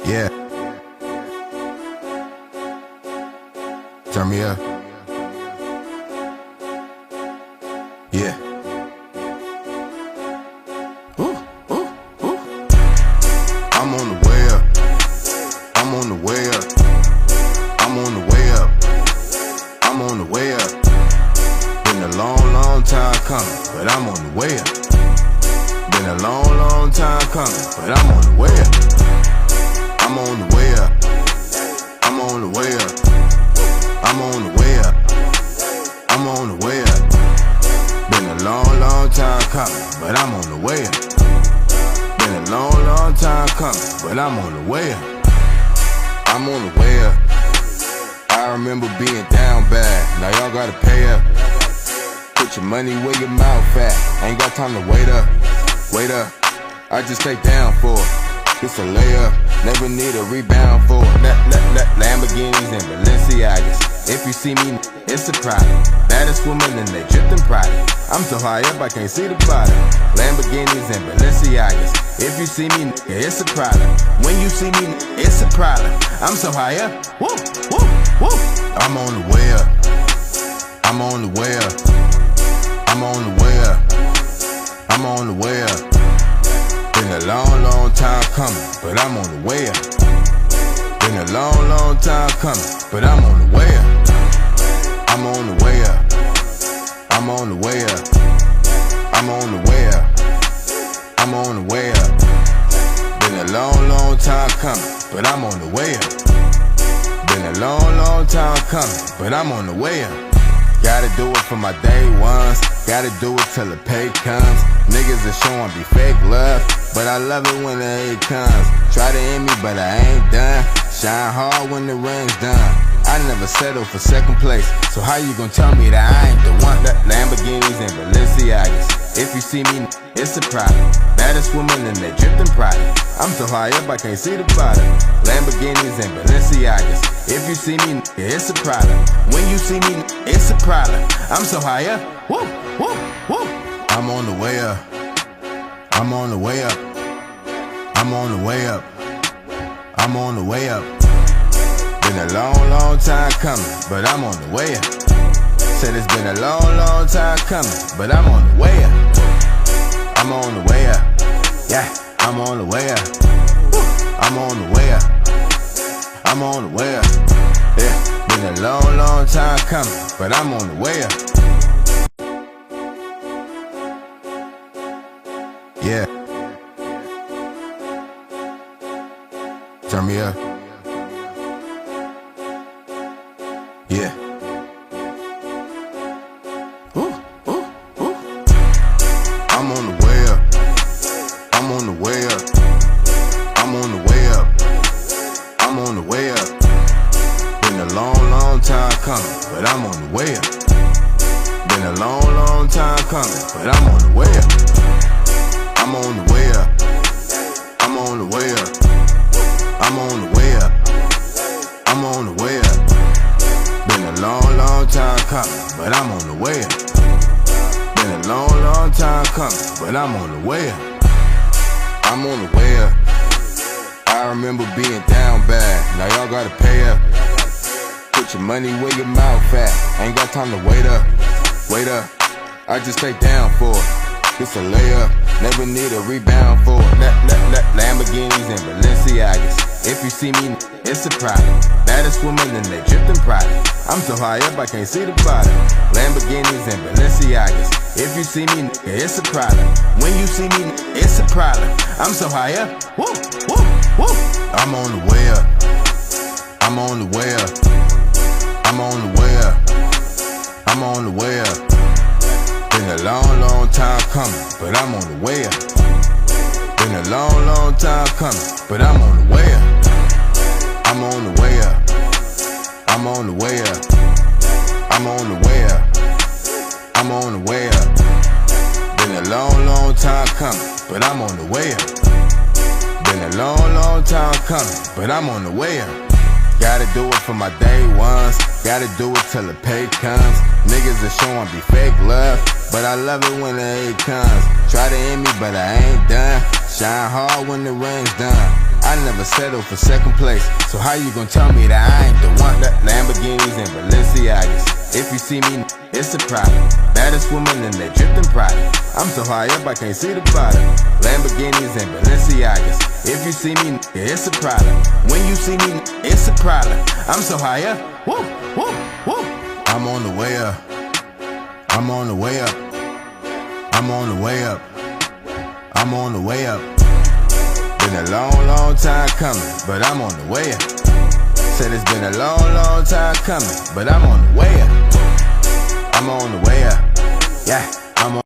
Yeah. Turn me up. Yeah. Ooh, ooh, ooh. I'm on the way up. I'm on the way up. I'm on the way up. I'm on the way up. Been a long, long time coming, but I'm on the way up. Been a long, long time coming, but I'm on the way up. I'm on the way up. I'm on the way up. I'm on the way up. I'm on the way up. Been a long, long time coming, but I'm on the way up. Been a long, long time coming, but I'm on the way up. I'm on the way up. I remember being down bad. Now y'all gotta pay up. Put your money where your mouth at. Ain't got time to wait up. Wait up. I just stay down for it. It's a layup. Never need a rebound for it. Lamborghinis and Balenciagas. If you see me, it's a problem. Baddest woman and they dripped in pride. I'm so high up I can't see the bottom. Lamborghinis and Balenciagas. If you see me, it's a problem. When you see me, it's a problem. I'm so high up. Woo, woo, woo. I'm on the way up. I'm on the way up. I'm on the way up. I'm on the way up. Been a long, long time coming, but I'm on the way up. Been a long, long time coming, but I'm on the way up. I'm on the way up. I'm on the way up. I'm on the way up. I'm on the way up. Been a long, long time coming, but I'm on the way up. Been a long, long time coming, but I'm on the way up. Gotta do it for my day ones. Gotta do it till the pay comes. Niggas are showing me fake love, but I love it when the hate comes. Try to end me, but I ain't done. Shine hard when the ring's done. I never settle for second place, so how you gon' tell me that I ain't the one? Lamborghinis and Balenciagas. If you see me, it's a problem. Baddest woman and they dripped in pride. I'm so high up I can't see the bottom. Lamborghinis and Balenciagas. If you see me, it's a problem. When you see me, it's a problem. I'm so high up. Woo, woo, woo. I'm on the way up. I'm on the way up. I'm on the way up. I'm on the way up. Been a long, long time coming, but I'm on the way up. Said it's been a long, long time coming, but I'm on the way up. I'm on the way up. Yeah, I'm on the way up. I'm on the way up. I'm on the way up. Yeah, been a long, long time coming, but I'm on the way up. Yeah. Turn me up. Yeah. Ooh, ooh, ooh. I'm on the way up. I'm on the way up. I'm on the way up. I'm on the way up. Been a long, long time coming, but I'm on the way up. Been a long, long time coming, but I'm on the way up. I'm on the way up. I'm on the way up. I'm on the way up. I'm on the way up. Been a long, long time coming, but I'm on the way up. Been a long, long time coming, but I'm on the way up. I'm on the way up. I remember being down bad. Now y'all gotta pay up. Put your money where your mouth at. Ain't got time to wait up. Wait up. I just stay down for it. It's a layup. Never need a rebound for it. Lamborghinis and Balenciagas. If you see me, it's a problem. Baddest woman and they dripped in pride. I'm so high up I can't see the bottom. Lamborghinis and Balenciagas. If you see me, it's a problem. When you see me, it's a problem. I'm so high up. Woo, woo, woo. I'm on the way up. I'm on the way up. I'm on the way up. I'm on the way up. Been a long, long time coming, but I'm on the way up. Been a long, long time coming, but I'm on the way up. I'm on the way up. I'm on the way up. I'm on the way up. I'm on the way up. Been a long, long time coming, but I'm on the way up. Been a long, long time coming, but I'm on the way up. Gotta do it for my day ones. Gotta do it till the pay comes. Niggas are showing me fake love, but I love it when the hate comes. Try to end me, but I ain't done. Shine hard when the ring's done. I never settle for second place. So how you gonna tell me that I ain't the one? That Lamborghinis and Balenciagas. If you see me, it's a problem. Baddest woman in that dripping product. I'm so high up I can't see the bottom. Lamborghinis and Balenciagas. If you see me, it's a problem. When you see me, it's a problem. I'm so high up. Woo, woo, woo. I'm on the way up. I'm on the way up. I'm on the way up. I'm on the way up. Been a long, long time coming, but I'm on the way up. Said it's been a long, long time coming, but I'm on the way up. I'm on the way up. Yeah, I'm on